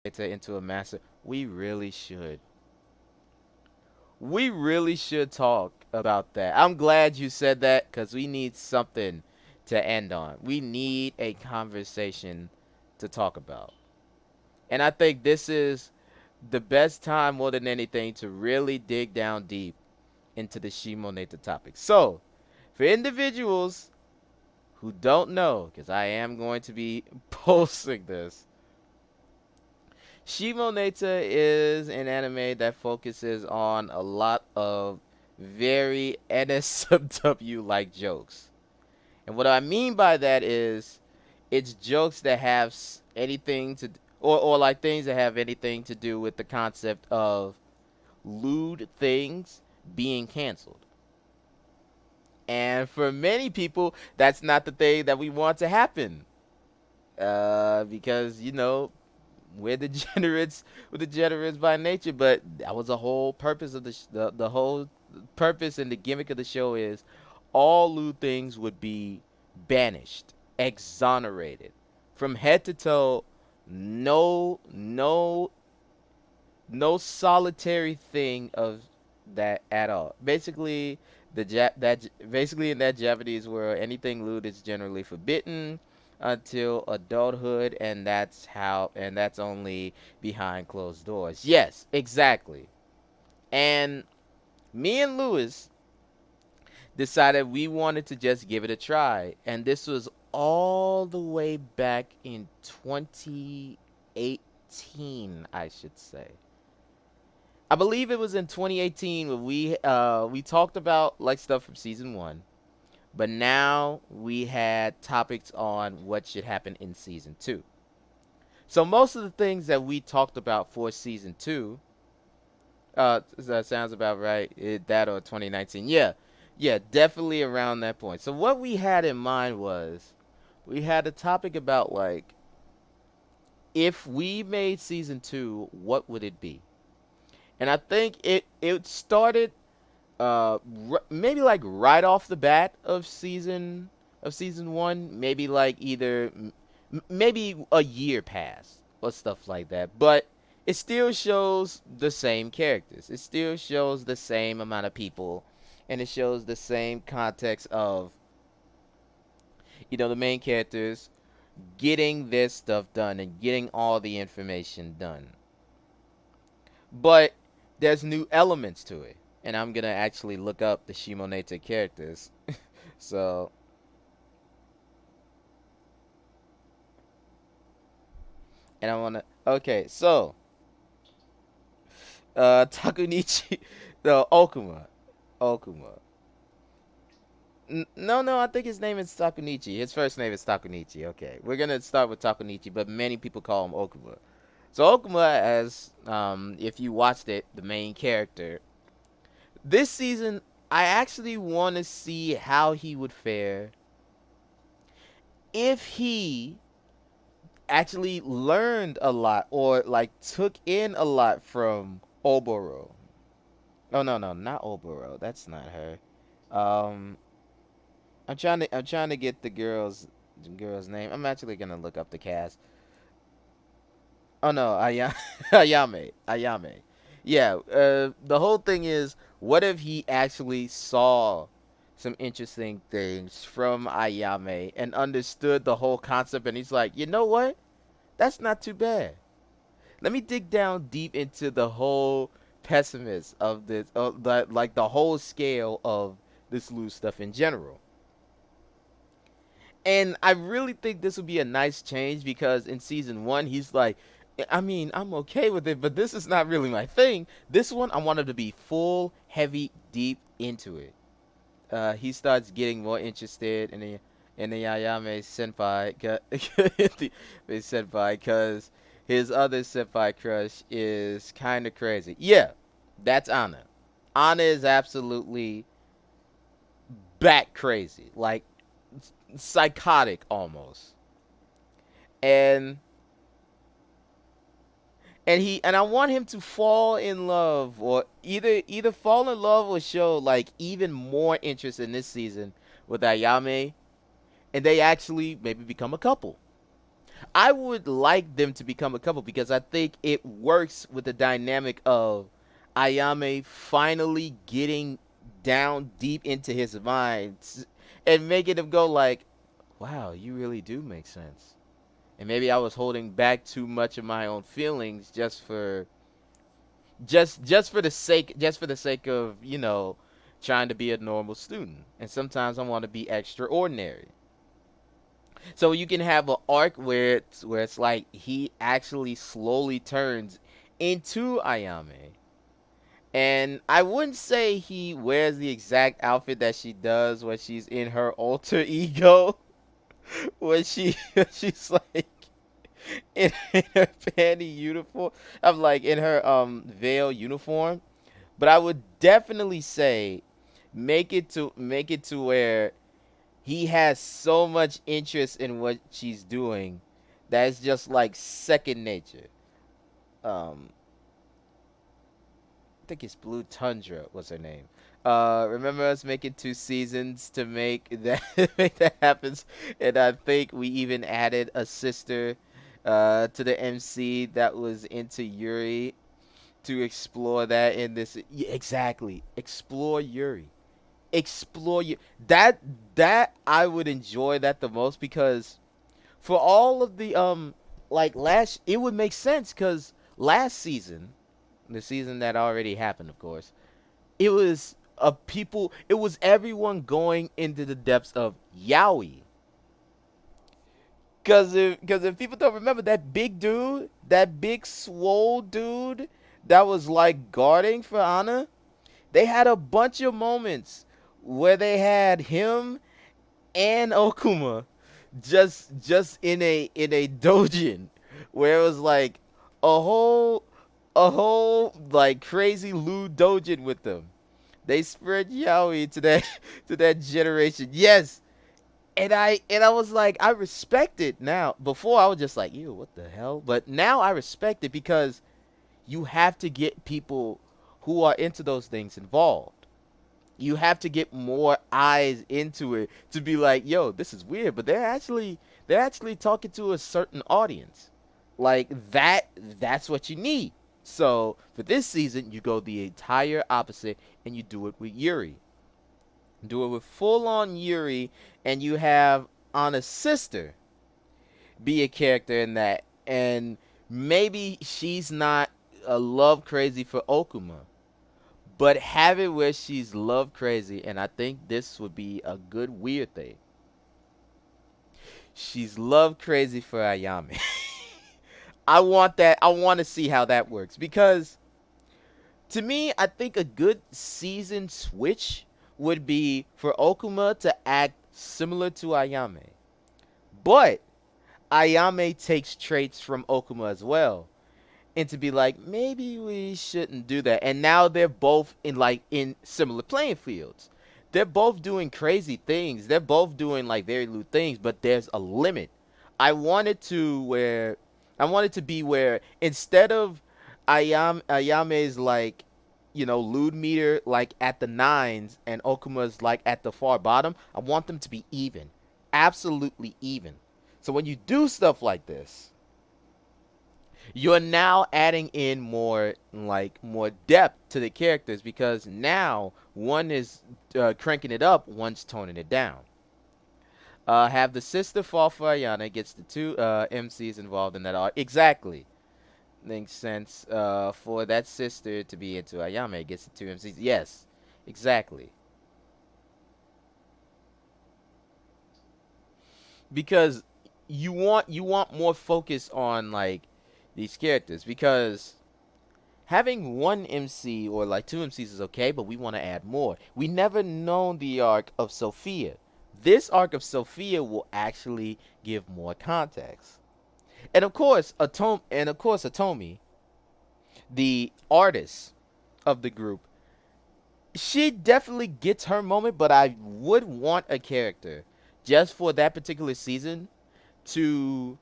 into a master. We really should. We really should talk about that. I'm glad you said that because we need something to end on. We need a conversation to talk about. And I think this is the best time more than anything to really dig down deep into the Shimoneta topic. So, for individuals who don't know, because I am going to be posting this, Shimoneta is an anime that focuses on a lot of very NSFW like jokes. And what I mean by that is it's jokes that have anything to or like things that have anything to do with the concept of lewd things being canceled. And for many people, that's not the thing that we want to happen. Because we're degenerates, we're degenerates by nature. But that was the whole purpose of the whole purpose and the gimmick of the show is all lewd things would be banished, exonerated, from head to toe. No, no, no solitary thing of that at all. Basically, basically in that Japanese world, anything lewd is generally forbidden until adulthood, and that's only behind closed doors. Yes, exactly. And me and Lewis decided we wanted to just give it a try, and this was all the way back in 2018, I should say. I believe it was in 2018 when we talked about like stuff from season 1, but now we had topics on what should happen in season 2. So most of the things that we talked about for season 2, that sounds about right. That or 2019. Yeah. Yeah, definitely around that point. So what we had in mind was we had a topic about like if we made season 2, what would it be? And I think it started maybe like right off the bat of season 1, maybe like either maybe a year passed or stuff like that, but it still shows the same characters, it still shows the same amount of people, and it shows the same context of the main characters getting their stuff done and getting all the information done. But there's new elements to it, and I'm gonna actually look up the Shimoneta characters. So, and I wanna. Okay, so Takunichi, the Okuma. No, no, I think his name is Takunichi. His first name is Takunichi. Okay, we're gonna start with Takunichi, but many people call him Okuma. So Okuma, as if you watched it, the main character this season, I actually want to see how he would fare if he actually learned a lot or like took in a lot from Oboro. Oh no, no, not Oboro. That's not her. Um, I'm trying to get the girl's name. I'm actually gonna look up the cast. Oh no, Ayame. Yeah, the whole thing is, what if he actually saw some interesting things from Ayame and understood the whole concept, and he's like, you know what? That's not too bad. Let me dig down deep into the whole pessimist of this, like the whole scale of this loose stuff in general. And I really think this would be a nice change because in season 1, he's like, I mean, I'm okay with it, but this is not really my thing. This one, I want him to be full, heavy, deep into it. He starts getting more interested in the Ayame senpai, the senpai, because his other senpai crush is kind of crazy. Yeah, that's Anna. Anna is absolutely bat crazy, like psychotic almost. And and I want him to fall in love or either fall in love or show like even more interest in this season with Ayame, and they actually maybe become a couple. I would like them to become a couple because I think it works with the dynamic of Ayame finally getting down deep into his mind and making him go like, "Wow, you really do make sense." And maybe I was holding back too much of my own feelings just for the sake of trying to be a normal student. And sometimes I want to be extraordinary. So you can have an arc where it's like he actually slowly turns into Ayame. And I wouldn't say he wears the exact outfit that she does when she's in her alter ego. When she's like in her panty uniform. I'm like in her veil uniform. But I would definitely say make it to where he has so much interest in what she's doing that it's just like second nature. Um, I think it's Blue Tundra was her name. Remember us making 2 seasons to make that make that happens, and I think we even added a sister to the MC that was into Yuri to explore that in this. Yeah, exactly, explore Yuri. Explore you that I would enjoy that the most because for all of the like last it would make sense because last season, the season that already happened, of course, it was everyone going into the depths of yaoi. Because if people don't remember that big dude, that big swole dude that was like guarding for Anna, they had a bunch of moments where they had him and Okuma just in a dojin where it was like a whole like crazy lewd dojin with them. They spread yaoi to that to that generation. Yes. And I was like, I respect it now. Before I was just like, ew, what the hell? But now I respect it because you have to get people who are into those things involved. You have to get more eyes into it to be like, yo, this is weird, but they're actually talking to a certain audience. Like that's what you need. So for this season, you go the entire opposite and you do it with Yuri. Do it with full on Yuri and you have Anna's sister be a character in that. And maybe she's not a love crazy for Okuma, but have it where she's love crazy, and I think this would be a good weird thing. She's love crazy for Ayame. I want that. I want to see how that works because to me, I think a good season switch would be for Okuma to act similar to Ayame, but Ayame takes traits from Okuma as well. And to be like, maybe we shouldn't do that. And now they're both in similar playing fields. They're both doing crazy things. They're both doing like very lewd things, but there's a limit. I wanted to where I wanted to be where instead of Ayame's like lewd meter like at the nines and Okuma's like at the far bottom, I want them to be even. Absolutely even. So when you do stuff like this, you're now adding in more depth to the characters because now one is cranking it up, one's toning it down. Have the sister fall for Ayana gets the two MCs involved in that arc. Exactly. Makes sense for that sister to be into Ayame gets the two MCs. Yes, exactly. Because you want more focus on like these characters because having one MC or like two MCs is okay, but we want to add more. We never known the arc of Sophia. This arc of Sophia will actually give more context. And of course, Atomi, the artist of the group, she definitely gets her moment, but I would want a character just for that particular season to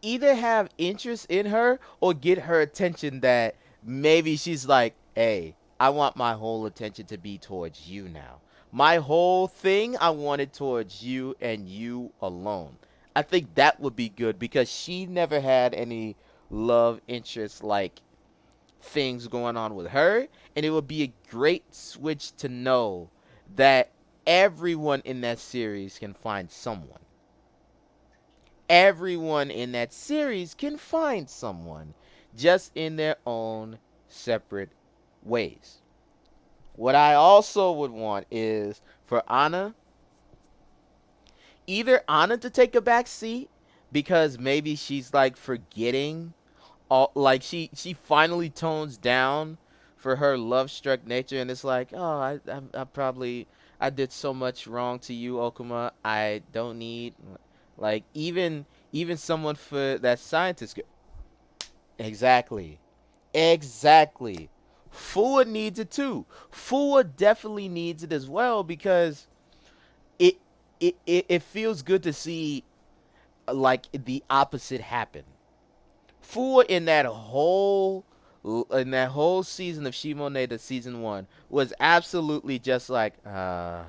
either have interest in her or get her attention that maybe she's like, hey, I want my whole attention to be towards you now. My whole thing I want it towards you and you alone. I think that would be good because she never had any love interest like things going on with her, and it would be a great switch to know that everyone in that series can find someone. Everyone in that series can find someone, just in their own separate ways. What I also would want is for Anna, either Anna to take a back seat because maybe she's like forgetting all, like she finally tones down for her love struck nature, and it's like, oh, I probably I did so much wrong to you, Okuma. I don't need like even someone for that scientist. Exactly. Exactly. Fua needs it too. Fua definitely needs it as well because it it feels good to see like the opposite happen. Fua in that whole season of Shimoneta season 1 was absolutely just like I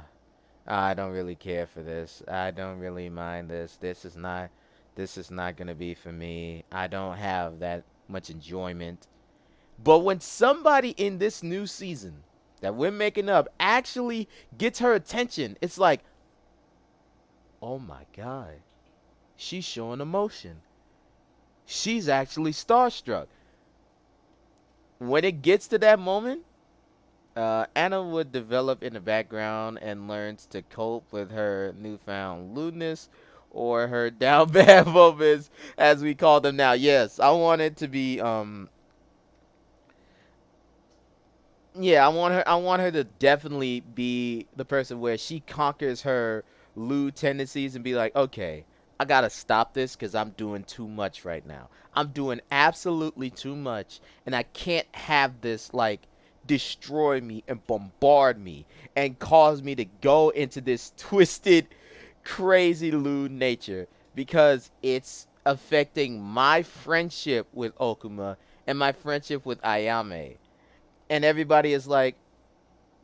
don't really care for this. I don't really mind this. This is not going to be for me. I don't have that much enjoyment. But when somebody in this new season that we're making up actually gets her attention, it's like, "Oh my god. She's showing emotion. She's actually starstruck." When it gets to that moment, Anna would develop in the background and learns to cope with her newfound lewdness or her down bad moments, as we call them now. Yes, I want it to be. Yeah, I want her to definitely be the person where she conquers her lewd tendencies and be like, okay, I gotta stop this because I'm doing too much right now. I'm doing absolutely too much, and I can't have this like destroy me and bombard me and cause me to go into this twisted, crazy lewd nature because it's affecting my friendship with Okuma and my friendship with Ayame. And everybody is like,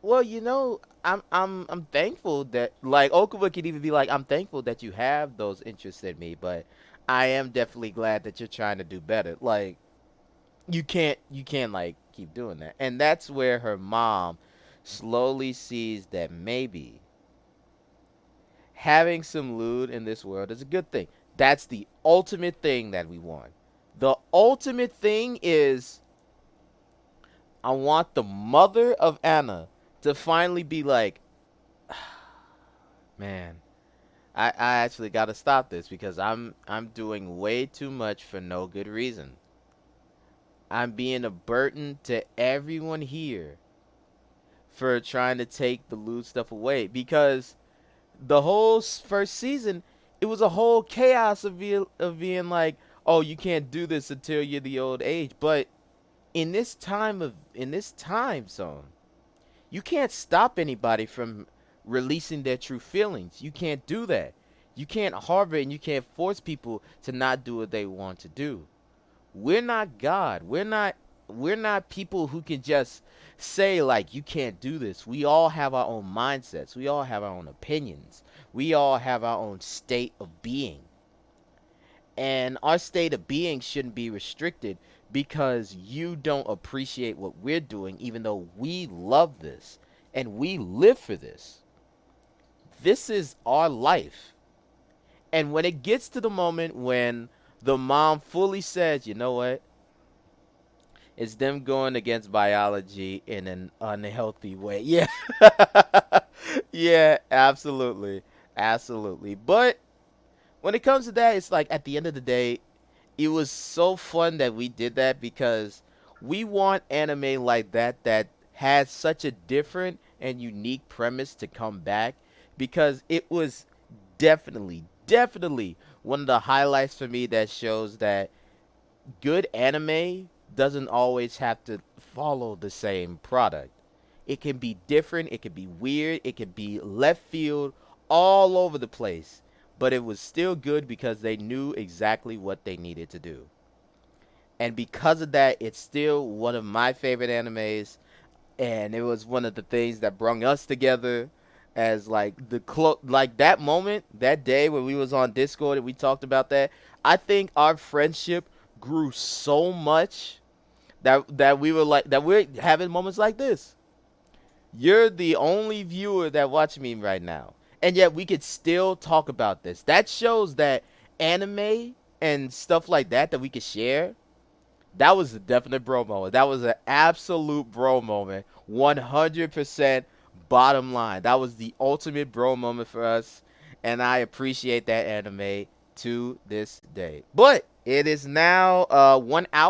well, I'm thankful that like Okuba could even be like, I'm thankful that you have those interests in me, but I am definitely glad that you're trying to do better. Like you can't like keep doing that. And that's where her mom slowly sees that maybe having some lewd in this world is a good thing. That's the ultimate thing that we want. The ultimate thing is I want the mother of Anna to finally be like, man, I actually got to stop this because I'm doing way too much for no good reason. I'm being a burden to everyone here for trying to take the lewd stuff away because the whole first season it was a whole chaos of being like, oh, you can't do this until you're the old age. But in this time zone, you can't stop anybody from releasing their true feelings. You can't do that. You can't harbor and you can't force people to not do what they want to do. We're not God. We're not people who can just say like you can't do this. We all have our own mindsets. We all have our own opinions. We all have our own state of being. And our state of being shouldn't be restricted because you don't appreciate what we're doing, even though we love this and we live for this. This is our life. And when it gets to the moment when the mom fully says, you know what? It's them going against biology in an unhealthy way. Yeah. Yeah, absolutely. Absolutely. But when it comes to that, it's like at the end of the day, it was so fun that we did that because we want anime like that has such a different and unique premise to come back because it was definitely one of the highlights for me that shows that good anime doesn't always have to follow the same product. It can be different, it can be weird, it can be left field, all over the place. But it was still good because they knew exactly what they needed to do. And because of that, it's still one of my favorite animes. And it was one of the things that brung us together. as like like that moment, that day when we was on Discord and we talked about that. I think our friendship grew so much that we were like that we're having moments like this. You're the only viewer that watch me right now, and yet we could still talk about this. That shows that anime and stuff like that we could share. That was a definite bro moment. That was an absolute bro moment. 100% bottom line. That was the ultimate bro moment for us. And I appreciate that anime to this day. But it is now 1 hour.